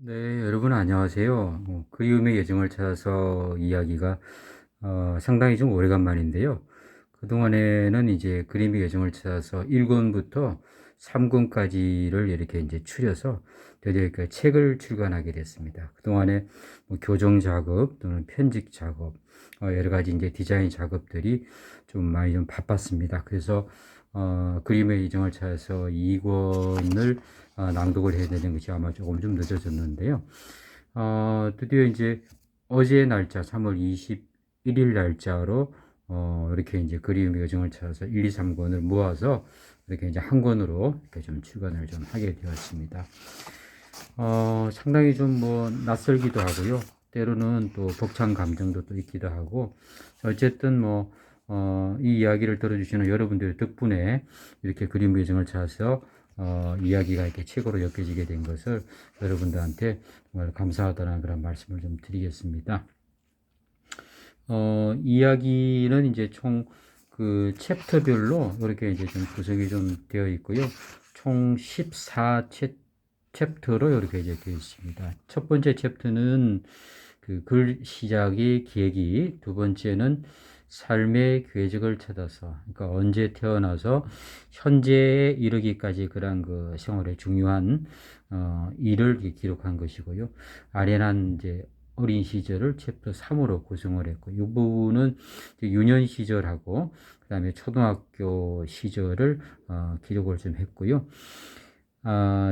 네, 여러분 안녕하세요. 그리움의 여정을 찾아서 이야기가 상당히 좀 오래간만인데요. 그동안에는 이제 그림의 여정을 찾아서 1권부터 3권까지를 이렇게 이제 추려서 드디어 그 책을 출간하게 됐습니다. 그동안에 뭐 교정 작업 또는 편집 작업, 여러 가지 이제 디자인 작업들이 좀 많이 좀 바빴습니다. 그래서 그림의 여정을 찾아서 2권을 낭독을 해야 되는 것이 아마 조금 좀 늦어졌는데요. 드디어 이제 어제 날짜 3월 21일 날짜로 이렇게 이제 그리움의 여정을 찾아서 1, 2, 3권을 모아서 이렇게 이제 한 권으로 이렇게 좀 출간을 좀 하게 되었습니다. 상당히 좀 뭐 낯설기도 하고요. 때로는 또 벅찬 감정도 또 있기도 하고, 어쨌든 뭐, 이 이야기를 들어주시는 여러분들 덕분에 이렇게 그림 요정을 찾아서 이야기가 이렇게 책으로 엮여지게 된 것을 여러분들한테 정말 감사하다는 그런 말씀을 좀 드리겠습니다. 이야기는 이제 총 그 챕터별로 이렇게 이제 좀 구성이 좀 되어 있고요. 총 14챕터로 이렇게 이제 되어 있습니다. 첫 번째 챕터는 그 글 시작의 계기, 두 번째는 삶의 궤적을 찾아서, 그러니까 언제 태어나서 현재에 이르기까지 그런 그 생활의 중요한 일을 기록한 것이고요. 아련한 이제 어린 시절을 챕터 3으로 구성을 했고, 이 부분은 유년 시절하고 그다음에 초등학교 시절을 기록을 좀 했고요.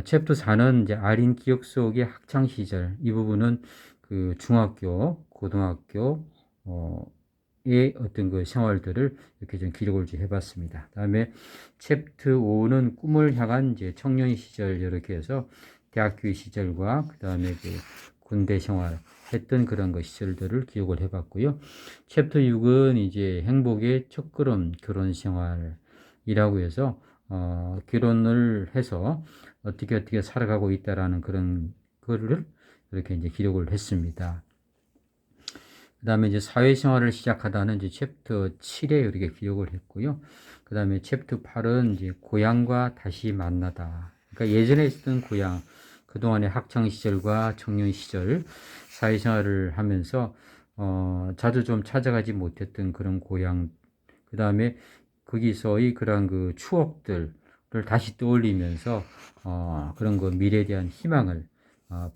챕터 4는 이제 아린 기억 속의 학창 시절, 이 부분은 그 중학교, 고등학교 의 어떤 그 생활들을 이렇게 좀 기록을 좀 해봤습니다. 그다음에 챕터 5는 꿈을 향한 이제 청년 시절 이렇게 해서 대학교 시절과 그다음에 그 군대 생활 했던 그런 그 시절들을 기록을 해봤고요. 챕터 6은 이제 행복의 첫걸음 결혼 생활이라고 해서 결혼을 해서 어떻게 살아가고 있다라는 그런 거를 이렇게 이제 기록을 했습니다. 그 다음에 이제 사회생활을 시작하다는 이제 챕터 7에 이렇게 기록을 했고요. 그 다음에 챕터 8은 이제 고향과 다시 만나다. 그러니까 예전에 있었던 고향, 그동안의 학창시절과 청년시절, 사회생활을 하면서, 자주 좀 찾아가지 못했던 그런 고향, 그 다음에 거기서의 그런 그 추억들을 다시 떠올리면서, 그런 그 미래에 대한 희망을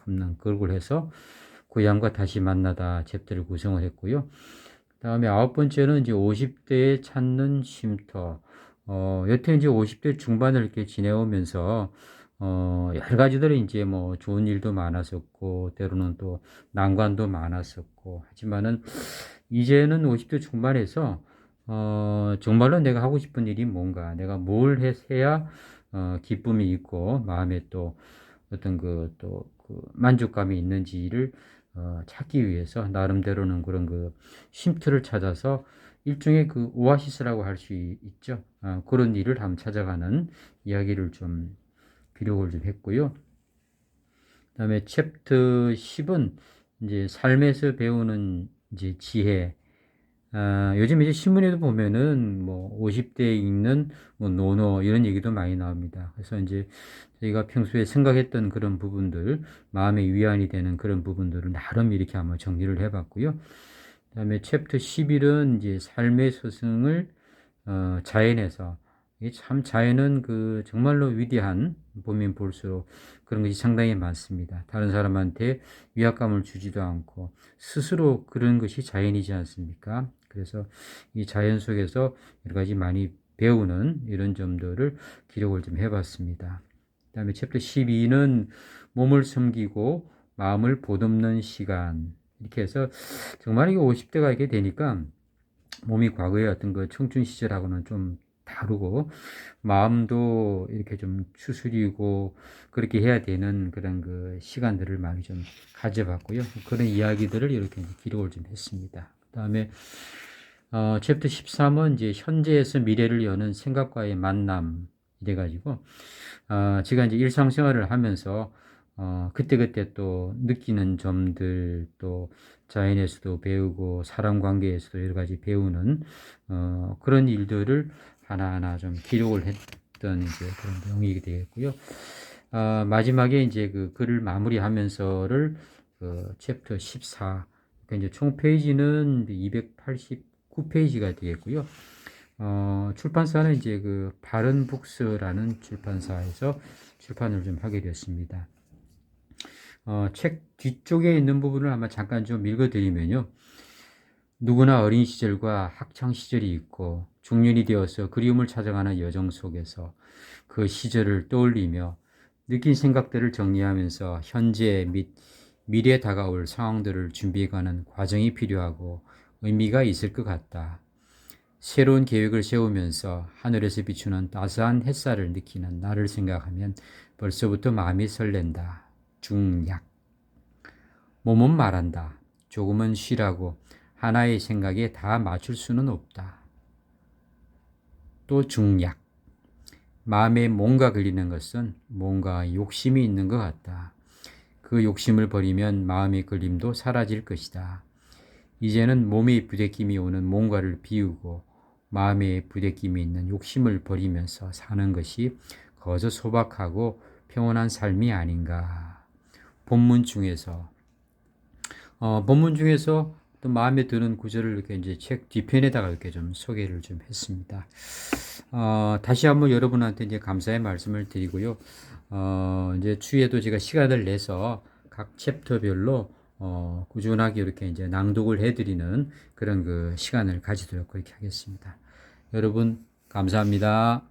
품는 그걸 해서 고향과 다시 만나다 챕터를 구성을 했고요. 다음에 아홉 번째는 이제 50대에 찾는 쉼터. 여태 이제 50대 중반을 이렇게 지내오면서, 여러 가지들이 이제 뭐 좋은 일도 많았었고, 때로는 또 난관도 많았었고, 하지만은 이제는 50대 중반에서, 정말로 내가 하고 싶은 일이 뭔가, 내가 뭘 해야, 기쁨이 있고, 마음에 또 어떤 그 만족감이 있는지를 찾기 위해서 나름대로는 그런 그 쉼터를 찾아서 일종의 그 오아시스라고 할 수 있죠. 그런 일을 한번 찾아가는 이야기를 좀 기록을 좀 했고요. 그다음에 챕터 10은 이제 삶에서 배우는 이제 지혜. 요즘 이제 신문에도 보면은 뭐 50대에 있는 뭐 노노 이런 얘기도 많이 나옵니다. 그래서 이제 저희가 평소에 생각했던 그런 부분들, 마음의 위안이 되는 그런 부분들을 나름 이렇게 한번 정리를 해봤고요. 그다음에 챕터 11은 이제 삶의 스승을 자연에서, 이게 참 자연은 그 정말로 위대한, 보면 볼수록 그런 것이 상당히 많습니다. 다른 사람한테 위압감을 주지도 않고 스스로 그런 것이 자연이지 않습니까? 그래서 이 자연 속에서 여러 가지 많이 배우는 이런 점들을 기록을 좀 해봤습니다. 그다음에 챕터 12는 몸을 섬기고 마음을 보듬는 시간, 이렇게 해서 정말 이게 50대가 이렇게 되니까 몸이 과거의 어떤 그 청춘 시절하고는 좀 다르고 마음도 이렇게 좀 추스리고 그렇게 해야 되는 그런 그 시간들을 많이 좀 가져봤고요. 그런 이야기들을 이렇게 기록을 좀 했습니다. 그다음에 챕터 13은 이제 현재에서 미래를 여는 생각과의 만남 이래가지고 제가 이제 일상생활을 하면서 그때그때 또 느끼는 점들, 또 자연에서도 배우고 사람 관계에서도 여러 가지 배우는 그런 일들을 하나하나 좀 기록을 했던 이제 그런 내용이 되겠고요. 마지막에 이제 그 글을 마무리하면서를 챕터 14. 그러니까 이제 총 페이지는 289페이지가 되겠고요. 출판사는 이제 그 바른북스라는 출판사에서 출판을 좀 하게 되었습니다. 책 뒤쪽에 있는 부분을 아마 잠깐 좀 읽어드리면요. 누구나 어린 시절과 학창 시절이 있고 중년이 되어서 그리움을 찾아가는 여정 속에서 그 시절을 떠올리며 느낀 생각들을 정리하면서 현재 및 미래에 다가올 상황들을 준비해가는 과정이 필요하고 의미가 있을 것 같다. 새로운 계획을 세우면서 하늘에서 비추는 따스한 햇살을 느끼는 나를 생각하면 벌써부터 마음이 설렌다. 중약. 몸은 말한다. 조금은 쉬라고 하나의 생각에 다 맞출 수는 없다. 또 중약. 마음에 뭔가 걸리는 것은 뭔가 욕심이 있는 것 같다. 그 욕심을 버리면 마음의 걸림도 사라질 것이다. 이제는 몸에 부대낌이 오는 뭔가를 비우고 마음에 부대낌이 있는 욕심을 버리면서 사는 것이 거저 소박하고 평온한 삶이 아닌가. 본문 중에서 또 마음에 드는 구절을 이렇게 이제 책 뒤편에다가 이렇게 좀 소개를 좀 했습니다. 다시 한번 여러분한테 이제 감사의 말씀을 드리고요. 이제 추후에도 제가 시간을 내서 각 챕터별로 꾸준하게 이렇게 이제 낭독을 해드리는 그런 그 시간을 가지도록 그렇게 하겠습니다. 여러분, 감사합니다.